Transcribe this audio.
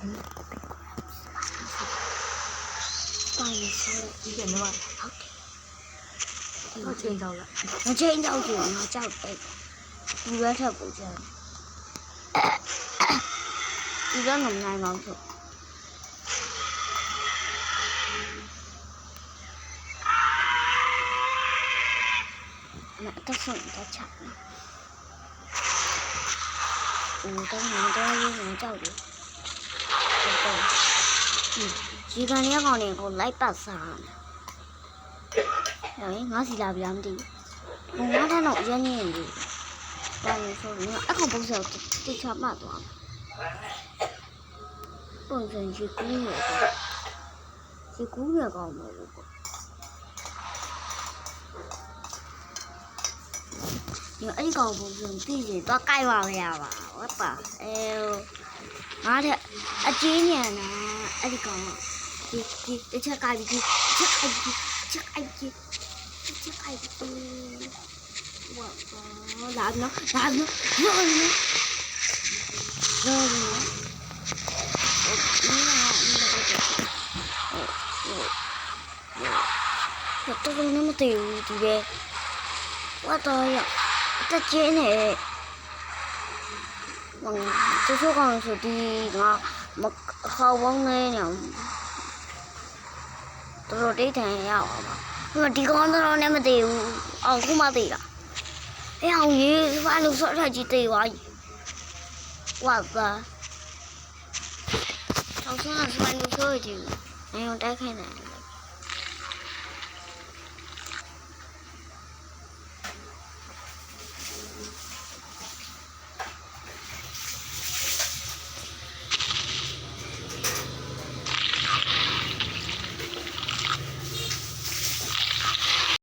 ပါရစေဒီကနေ့ဟုတ်တယ်ချင်းတော့လားမချင်းတော့ကြည့်ငါကြောက်တယ်ဒီရက်ထပ်ကိုကြာဒီတော့ငနိုင်အောင်ဆို那都是你的抢了，我都能都有人教育，只看你讲的我来把啥呢？哎，我是那边的，我他老家呢的，但是说你一个不是得差蛮多，本身是工业的，是工业搞么的。你အဲ့ကောင်ပုံစံပြီးရင်တော့ကြိုက်ပါမရပါဟုတ်ပါငါတဲ့အကျင်းညံတာအဲ့ဒီကောင်ဒီတစ်ချက်ကြိုက်ပြီးချက်ကြိုက်ပြီးဝါလာနော်တော်တော်နဲ့မတည်ဘူးဒီပဲ我都要，这真的，就是讲说的我没好忘的了，都说这天要嘛，我这个都说那么的，哦，我没得了，哎呀，我反正说出去对话，哇塞，早上是反正说的，没有带开来。